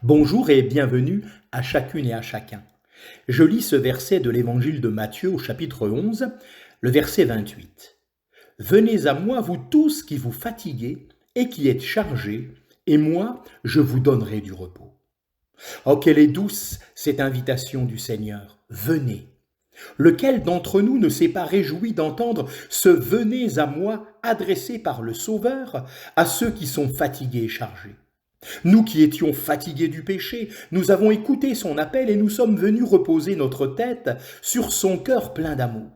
Bonjour et bienvenue à chacune et à chacun. Je lis ce verset de l'évangile de Matthieu au chapitre 11, le verset 28. Venez à moi, vous tous qui vous fatiguez et qui êtes chargés, et moi, je vous donnerai du repos. Oh, quelle est douce cette invitation du Seigneur. Venez. Lequel d'entre nous ne s'est pas réjoui d'entendre ce venez à moi adressé par le Sauveur à ceux qui sont fatigués et chargés? Nous qui étions fatigués du péché, nous avons écouté son appel et nous sommes venus reposer notre tête sur son cœur plein d'amour.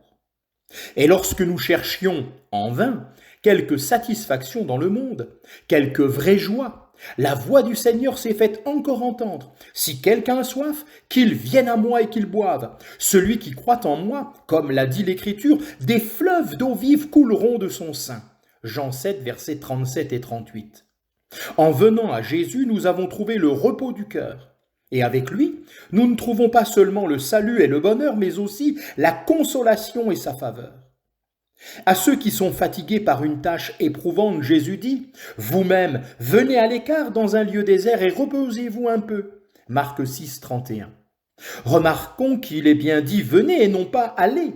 Et lorsque nous cherchions, en vain, quelque satisfaction dans le monde, quelque vraie joie, la voix du Seigneur s'est faite encore entendre. Si quelqu'un a soif, qu'il vienne à moi et qu'il boive. Celui qui croit en moi, comme l'a dit l'Écriture, des fleuves d'eau vive couleront de son sein. Jean 7, versets 37 et 38. En venant à Jésus, nous avons trouvé le repos du cœur. Et avec lui, nous ne trouvons pas seulement le salut et le bonheur, mais aussi la consolation et sa faveur. À ceux qui sont fatigués par une tâche éprouvante, Jésus dit « Vous-même, venez à l'écart dans un lieu désert et reposez-vous un peu. » Marc 6, 31. Remarquons qu'il est bien dit « Venez » et non pas « Allez ».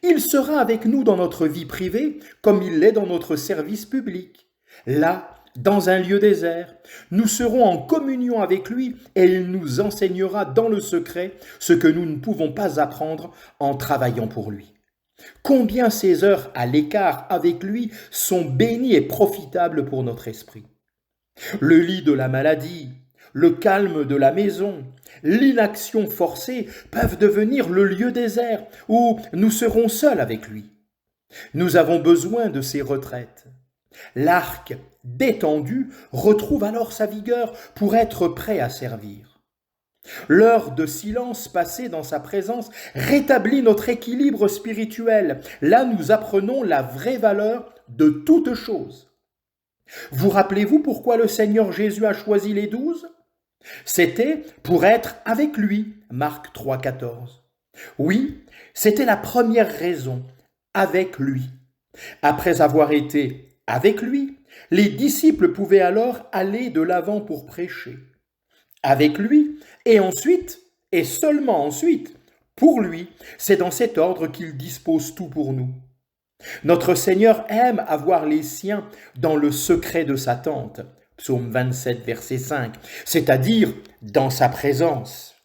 Il sera avec nous dans notre vie privée comme il l'est dans notre service public. Là, dans un lieu désert, nous serons en communion avec lui et il nous enseignera dans le secret ce que nous ne pouvons pas apprendre en travaillant pour lui. Combien ces heures à l'écart avec lui sont bénies et profitables pour notre esprit. Le lit de la maladie, le calme de la maison, l'inaction forcée peuvent devenir le lieu désert où nous serons seuls avec lui. Nous avons besoin de ces retraites. L'arc détendu retrouve alors sa vigueur pour être prêt à servir. L'heure de silence passée dans sa présence rétablit notre équilibre spirituel. Là, nous apprenons la vraie valeur de toute chose. Vous rappelez-vous pourquoi le Seigneur Jésus a choisi les 12 ? C'était pour être avec lui, Marc 3, 14. Oui, c'était la première raison, avec lui. Après avoir été avec lui, les disciples pouvaient alors aller de l'avant pour prêcher. Avec lui, et ensuite, et seulement ensuite, pour lui, c'est dans cet ordre qu'il dispose tout pour nous. Notre Seigneur aime avoir les siens dans le secret de sa tente, psaume 27, verset 5, c'est-à-dire dans sa présence.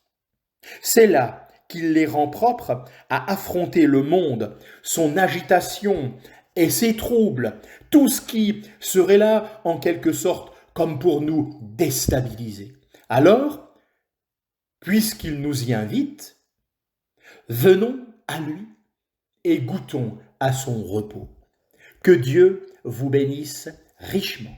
C'est là qu'il les rend propres à affronter le monde, son agitation et ses troubles, tout ce qui serait là en quelque sorte comme pour nous déstabiliser. Alors, puisqu'il nous y invite, venons à lui et goûtons à son repos. Que Dieu vous bénisse richement.